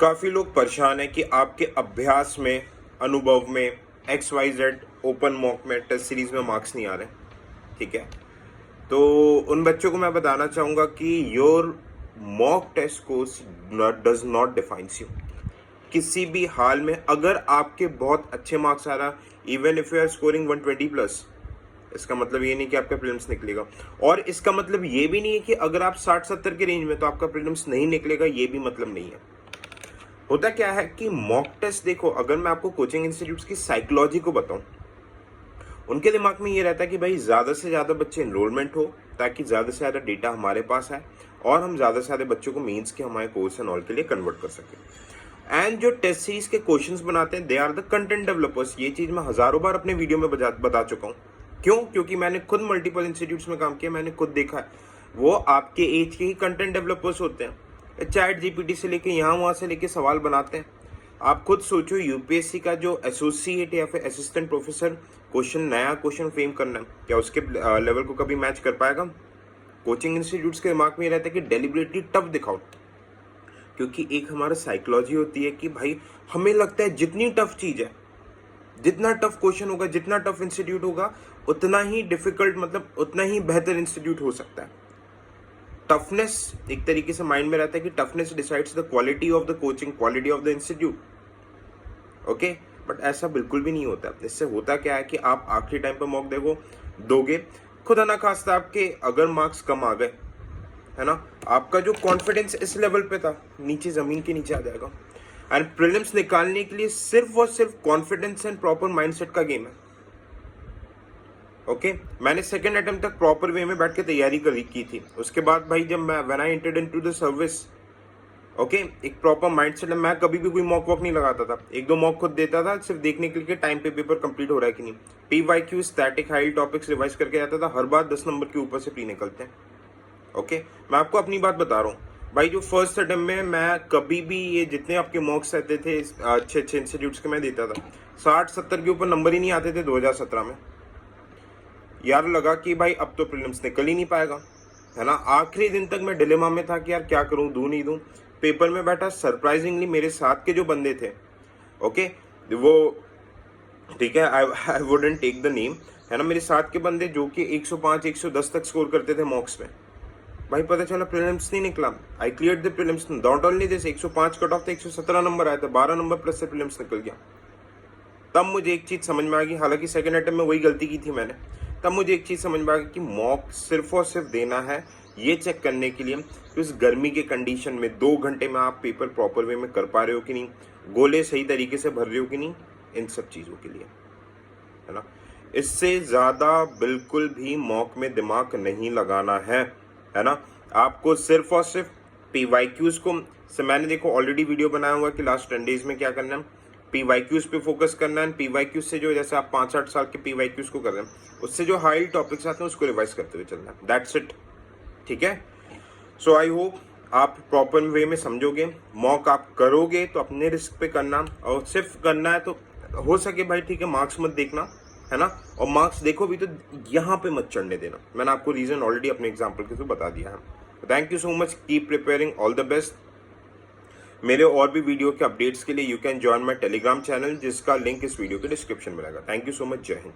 काफ़ी लोग परेशान हैं कि आपके अभ्यास में, अनुभव में, XYZ ओपन मॉक में, टेस्ट सीरीज में मार्क्स नहीं आ रहे। ठीक है, तो उन बच्चों को मैं बताना चाहूँगा कि your mock test course does not defines you. किसी भी हाल में अगर आपके बहुत अच्छे मार्क्स आ रहा, even if you are scoring 120 plus, इसका मतलब ये नहीं कि आपका प्रीलिम्स निकलेगा। और इसका मतलब ये भी नहीं है कि अगर आप 60-70 के रेंज में तो आपका प्रीलिम्स नहीं निकलेगा, ये भी मतलब नहीं है। होता क्या है कि मॉक टेस्ट देखो, अगर मैं आपको कोचिंग इंस्टीट्यूट्स की साइकोलॉजी को बताऊं, उनके दिमाग में ये रहता है कि भाई ज़्यादा से ज़्यादा बच्चे एनरोलमेंट हो ताकि ज़्यादा से ज़्यादा डेटा हमारे पास आए और हम ज़्यादा से ज़्यादा बच्चों को मीन्स के हमारे कोर्स एंड ऑल के लिए कन्वर्ट कर सकें। एंड जो टेस्ट सीरीज के क्वेश्चंस बनाते हैं, they are the content developers. ये चीज़ मैं हज़ारों बार अपने वीडियो में बता चुका हूँ। क्यों? क्योंकि मैंने खुद मल्टीपल इंस्टीट्यूट्स में काम किया, मैंने खुद देखा है। वो आपके एज के ही कंटेंट डेवलपर्स होते हैं। चैट जीपीटी से लेके यहाँ वहाँ से लेके सवाल बनाते हैं। आप खुद सोचो, यूपीएससी का जो एसोसिएट या फिर असिस्टेंट प्रोफेसर नया क्वेश्चन फ्रेम करना है, क्या उसके लेवल को कभी मैच कर पाएगा? कोचिंग इंस्टीट्यूट्स के दिमाग में ये रहता है कि डेलिबरेटली टफ दिखाओ, क्योंकि एक हमारा साइकोलॉजी होती है कि भाई हमें लगता है जितनी टफ चीज है, जितना टफ क्वेश्चन होगा, जितना टफ इंस्टीट्यूट होगा, उतना ही डिफिकल्ट, मतलब उतना ही बेहतर इंस्टीट्यूट हो सकता है। टफनेस एक तरीके से माइंड में रहता है कि toughness decides the quality of the coaching, quality of the institute. Okay, but ऐसा बिल्कुल भी नहीं होता। इससे होता क्या है कि आप आखिरी टाइम पर मॉक दोगे, खुदा ना खास्ता आपके अगर मार्क्स कम आ गए, है ना, आपका जो कॉन्फिडेंस इस लेवल पे था, नीचे जमीन के नीचे आ जाएगा। एंड प्रीलिम्स निकालने के लिए सिर्फ और सिर्फ कॉन्फिडेंस एंड प्रॉपर माइंडसेट का गेम है। ओके, मैंने सेकंड अटेम्प्ट तक प्रॉपर वे में बैठ के तैयारी की थी। उसके बाद भाई जब मैं when I entered into the service, okay, एक प्रॉपर माइंडसेट, मैं कभी भी कोई मॉक वॉक नहीं लगाता था। एक दो मॉक खुद देता था सिर्फ देखने के लिए टाइम पे पेपर कंप्लीट हो रहा है कि नहीं। PYQ static high topics revise करके आता था, हर बार 10 नंबर के ऊपर से प्री निकलते हैं। ओके, मैं आपको अपनी बात बता रहा हूँ भाई, जो फर्स्ट अटेम्प्ट में मैं कभी भी ये जितने आपके मॉक्स रहते थे अच्छे अच्छे इंस्टीट्यूट्स के मैं देता था, 60-70 के ऊपर नंबर ही नहीं आते थे 2017 में। यार लगा कि भाई अब तो प्रीलिम्स निकल ही नहीं पाएगा, है ना। आखिरी दिन तक मैं डिलेमा में था कि यार क्या करूं, दूं नहीं दूं। पेपर में बैठा, सरप्राइजिंगली मेरे साथ के जो बंदे थे, ओके, वो ठीक है, I wouldn't take the name, है ना, मेरे साथ के बंदे जो कि 105 110 तक स्कोर करते थे मॉक्स में, भाई पता चला प्रीलिम्स नहीं निकला। I clear the prelims, not only this, 105 cut off था, 117 नंबर आया था, 12 नंबर प्लस से प्रीलिम्स निकल गया। तब मुझे एक चीज समझ में आ गई, हालांकि सेकंड अटेम्प्ट में वही गलती की थी मैंने, तब मुझे एक चीज समझ में आ गई कि मॉक सिर्फ और सिर्फ देना है ये चेक करने के लिए कि उस गर्मी के कंडीशन में 2 घंटे में आप पेपर प्रॉपर वे में कर पा रहे हो कि नहीं, गोले सही तरीके से भर रहे हो कि नहीं, इन सब चीजों के लिए, है ना। इससे ज्यादा बिल्कुल भी मॉक में दिमाग नहीं लगाना है ना। आपको सिर्फ और सिर्फ PYQs को से, मैंने देखो ऑलरेडी वीडियो बनाया हुआ कि लास्ट 10 डेज में क्या करना है, PYQs पे फोकस करना है। PYQs से जो, जैसे आप 5-8 साल के PYQs को कर रहे हैं, उससे जो हाई टॉपिक्स आते हैं उसको रिवाइज करते हुए चलना है, दैट्स इट। ठीक है, सो आई होप आप प्रॉपर वे में समझोगे। मॉक आप करोगे तो अपने रिस्क पे करना, और सिर्फ करना है तो हो सके भाई ठीक है, मार्क्स मत देखना, है ना, और मार्क्स देखो भी तो यहाँ पे मत चढ़ने देना। मैंने आपको रीजन ऑलरेडी अपने एग्जाम्पल के थ्रू बता दिया है। Thank you so much, keep preparing, all the best. मेरे और भी वीडियो के अपडेट्स के लिए you can join my Telegram channel, जिसका लिंक इस वीडियो के डिस्क्रिप्शन में रहेगा। थैंक यू सो मच, जय हिंद।